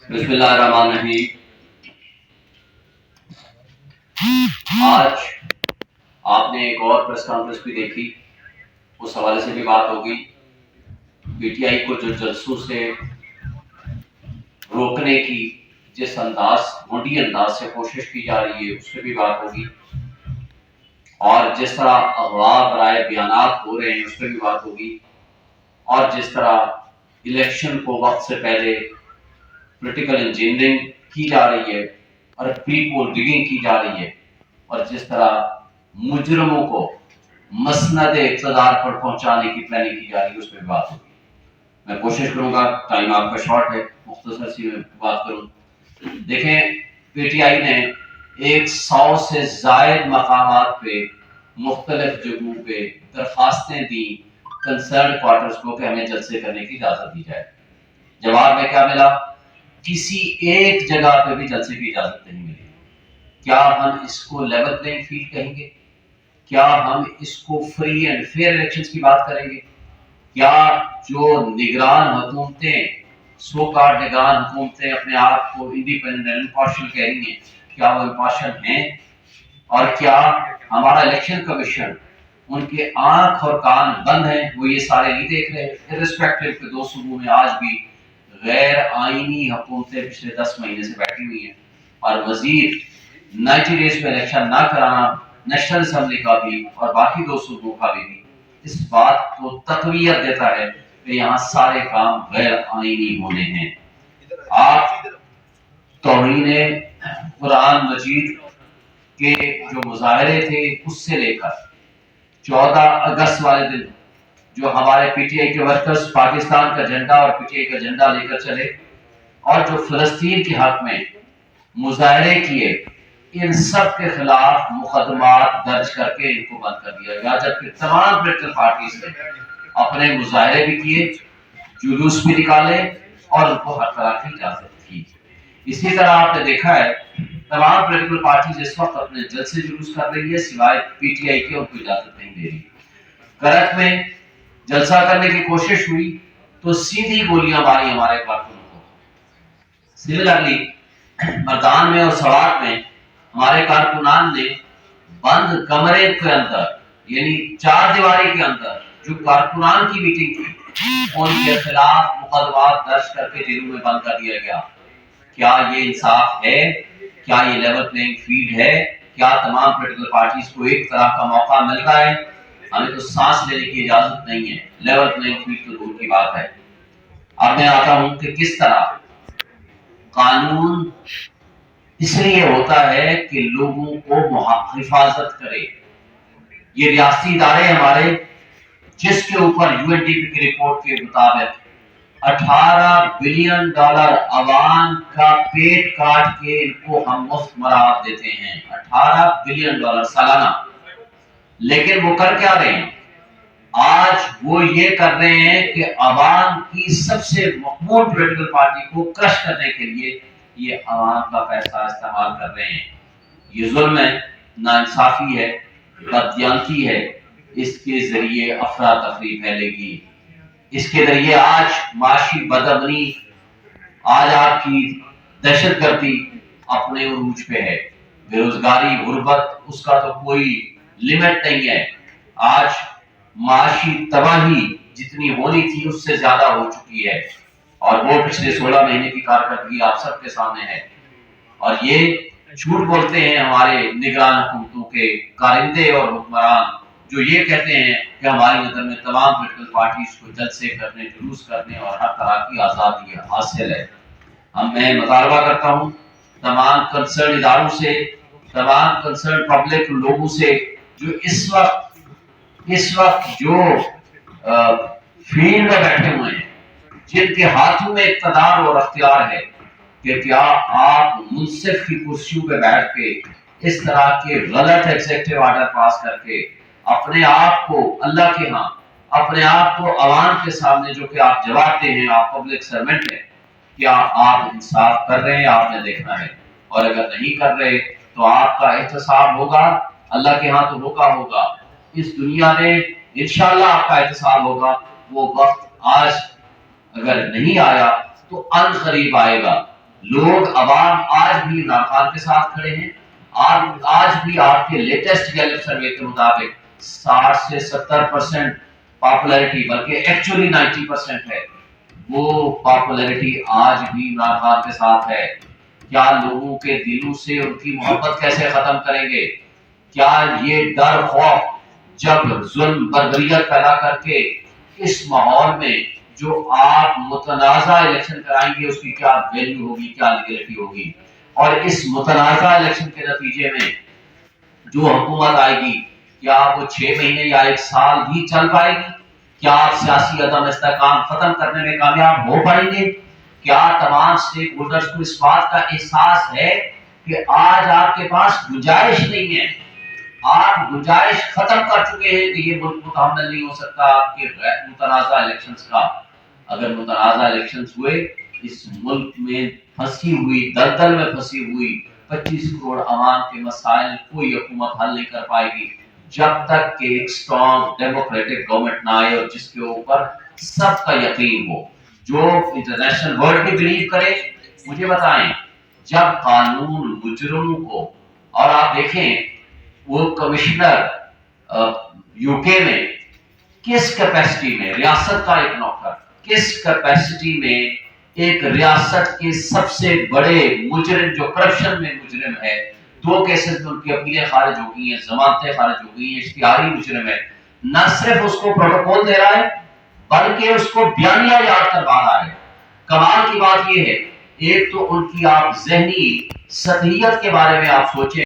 بسم اللہ الرحمن الرحیم۔ آج آپ نے ایک اور پریس کانفرنس بھی دیکھی، اس حوالے سے بھی بات ہوگی۔ پی ٹی آئی کو جو جلسوں سے روکنے کی جس مونڈی انداز سے کوشش کی جا رہی ہے اس سے بھی بات ہوگی، اور جس طرح اغوا برائے بیانات ہو رہے ہیں اس پہ بھی بات ہوگی، اور جس طرح الیکشن کو وقت سے پہلے پولیٹیکل انجینئرنگ کی جا رہی ہے اور پری پول ڈگنگ کی جا رہی ہے، اور جس طرح مجرموں کو مسند اقتدار پر پہنچانے کی پلاننگ کی جا رہی ہے اس پہ بات ہوگی۔ میں کوشش کروں گا، ٹائم آپ کا شارٹ ہے، مختصر سی میں بات کروں۔ دیکھیں، پی ٹی آئی نے 100 سے زائد مقامات پہ مختلف جگہوں پہ درخواستیں دی کنسرن کوارٹرز کو کہ ہمیں جلسے کرنے کی اجازت دی جائے۔ جواب میں کیا ملا؟ کسی ایک جگہ پہ بھی جلسے کی اجازت نہیں ملی۔ کیا ہم اس کو لیول پلینگ فیلڈ کہیں گے؟ کیا ہم اس کو فری اینڈ فیئر الیکشنز کی بات کریں گے؟ کیا جو نگران حکومتیں، سو کارڈ نگران حکومتیں اپنے آپ کو انڈیپینڈنٹ اینڈ امپارشل کہہ رہی ہیں، کیا وہ امپارشل ہیں؟ اور کیا ہمارا الیکشن کمیشن ان کے آنکھ اور کان بند ہیں، وہ یہ سارے نہیں دیکھ رہے؟ ارسپیکٹو کہ دو صوبوں میں آج بھی غیر آئینی حکومتیں پچھلے 10 مہینے سے بیٹھی ہوئی ہیں، اور مزید 90 ڈیز میں الیکشن نہ کرانا نیشنل اسمبلی کا بھی اور باقی دو صوبوں کا بھی اس بات کو تقویت دیتا ہے کہ یہاں سارے کام غیر آئینی ہونے ہیں۔ آپ توہین قرآن مجید کے جو مظاہرے تھے اس سے لے کر 14 اگست والے دن جو ہمارے پی ٹی آئی کے ورکرز پاکستان کا جھنڈا اور پی ٹی آئی کا جھنڈا لے کر چلے، اور جو فلسطین کے حق میں مظاہرے کیے، ان سب کے خلاف مقدمات درج کر کے ان کو بند کر دیا گیا، جبکہ تمام پولیٹیکل پارٹیز نے اپنے مظاہرے بھی کیے، جلوس بھی نکالے، اور ان کو ہر طرح کی اجازت تھی۔ اسی طرح آپ نے دیکھا ہے تمام پولیٹیکل پارٹیز اس وقت اپنے جلسے جلوس کر رہی ہے، سوائے پی ٹی آئی کے ان کو اجازت نہیں دے رہی۔ کرک میں جلسہ کرنے کی کوشش ہوئی تو سیدھی گولیاں ماری ہمارے کارکنوں کو۔ سملرلی مردان میں اور سوات میں ہمارے کارکنان نے بند کمرے کے اندر، یعنی 4 دیواری کے اندر جو کارکنان کی میٹنگ تھی، ان کے خلاف مقدمات درج کر کے جیلوں میں بند کر دیا گیا۔ کیا یہ انصاف ہے؟ کیا یہ لیول پلینگ فیلڈ ہے؟ کیا تمام پولیٹیکل پارٹیز کو ایک طرح کا موقع مل رہا ہے؟ ہمیں تو سانس لینے کی اجازت نہیں ہے، لیول پلینگ فیلڈ تو دور کی بات ہے۔ اب میں آتا ہوں کہ کس طرح قانون اس لیے ہوتا ہے کہ لوگوں کو حفاظت کرے۔ یہ ریاستی ادارے ہمارے، جس کے اوپر یو این ڈی پی کی رپورٹ کے مطابق $18 بلین عوام کا پیٹ کاٹ کے ان کو ہم مفت مراحت دیتے ہیں، $18 بلین سالانہ۔ لیکن وہ کر کیا رہے ہیں؟ آج وہ یہ کر رہے ہیں کہ عوام کی سب سے مقبول پولیٹیکل پارٹی کو کرش کرنے کے لیے یہ عوام کا پیسہ استعمال کر رہے ہیں۔ یہ ظلم ہے، ناانصافی ہے، بددیانتی ہے۔ اس کے ذریعے افراتفری پھیلے گی، اس کے ذریعے آج معاشی بدامنی، آج آپ کی دہشت گردی اپنے عروج پہ ہے، بے روزگاری، غربت، اس کا تو کوئی لمٹ نہیں ہے۔ آج معاشی تباہی جتنی ہونی تھی اس سے زیادہ ہو چکی ہے، اور وہ پچھلے 16 مہینے کی کارکردگی آپ سب کے سامنے ہے۔ اور یہ جھوٹ بولتے ہیں ہمارے نگران حکومتوں کے کارندے اور حکمران، جو یہ کہتے ہیں کہ ہماری نظر میں تمام پولیٹیکل پارٹیز کو جلسے کرنے، جلوس کرنے اور ہر طرح کی آزادی حاصل ہے۔ میں مطالبہ کرتا ہوں تمام کنسرن اداروں سے، تمام کنسرن پبلک لوگوں سے، جو اس وقت جو فیلڈ میں بیٹھے ہوئے ہیں، جن کے ہاتھوں میں اقتدار اور اختیار ہے، کہ کیا آپ منصف کی کرسیوں پہ بیٹھ کے اس طرح کے غلط ایگزیکٹو آرڈر پاس کر کے اپنے آپ کو اللہ کے ہاں، اپنے آپ کو عوام کے سامنے، جو کہ آپ جواب دہ ہیں، آپ پبلک سرونٹ ہیں، کیا آپ انصاف کر رہے ہیں؟ آپ نے دیکھنا ہے، اور اگر نہیں کر رہے تو آپ کا احتساب ہوگا، اللہ کے ہاں تو ہوگا۔ اس دنیا میں انشاءاللہ آپ کا احتساب ہوگا۔ وہ وقت آج اگر نہیں آیا تو ان قریب آئے گا، لوگ عوام آج بھی عمران خان کے ساتھ کھڑے ہیں. آج بھی آپ کے لیٹسٹ گیلپ سروے کے مطابق 60 سے 70% پاپولیرٹی، بلکہ ایکچولی 90% ہے، وہ پاپولیرٹی آج بھی عمران خان کے ساتھ ہے. کیا لوگوں کے دلوں سے ان کی محبت کیسے ختم کریں گے؟ کیا یہ ڈر خوف جب ظلم بربریت پیدا کر کے اس ماحول میں جو آپ متنازع الیکشن کرائیں گے اس کی کیا ویلیو ہوگی، کیا لیگلٹی ہوگی؟ اور اس متنازع الیکشن کے نتیجے میں جو حکومت آئے گی کیا وہ 6 مہینے یا 1 سال ہی چل پائے گی؟ کیا آپ سیاسی عدم استحکام ختم کرنے میں کامیاب ہو پائیں گے؟ کیا تمام اسٹیک ہولڈرز کو اس بات کا احساس ہے کہ آج آپ کے پاس گنجائش نہیں ہے، آپ گنجائش ختم کر چکے ہیں کہ یہ ملک متحمل نہیں ہو سکتا آپ کے غیر متنازع الیکشنز کا؟ اگر متنازع الیکشنز ہوئے اس ملک میں پھنسی ہوئی دلدل میں پھنسی ہوئی 25 کروڑ عوام کے مسائل کوئی حکومت حل نہیں کر پائے گی جب تک کہ ایک اسٹرانگ ڈیموکریٹک گورنمنٹ نہ آئے اور جس کے اوپر سب کا یقین ہو، جو انٹرنیشنل ورلڈ بھی بلیو کرے. مجھے بتائیں، جب قانون مجرموں کو، اور آپ دیکھیں وہ کمشنر یو کے میں کس کیپیسٹی میں، ریاست کا ایک نوکر کس کیپیسٹی میں ایک ریاست کے سب سے بڑے مجرم جو کرپشن میں مجرم ہے، 2 کیسز میں ان کی اپیلیں خارج ہو گئی ہیں، ضمانتیں خارج ہو گئی ہیں، اشتہاری مجرم ہے، نہ صرف اس کو پروٹوکول دے رہا ہے بلکہ اس کو بیانیہ یاد کروا رہا ہے. کمال کی بات یہ ہے، ایک تو ان کی آپ ذہنی سطحیت کے بارے میں آپ سوچیں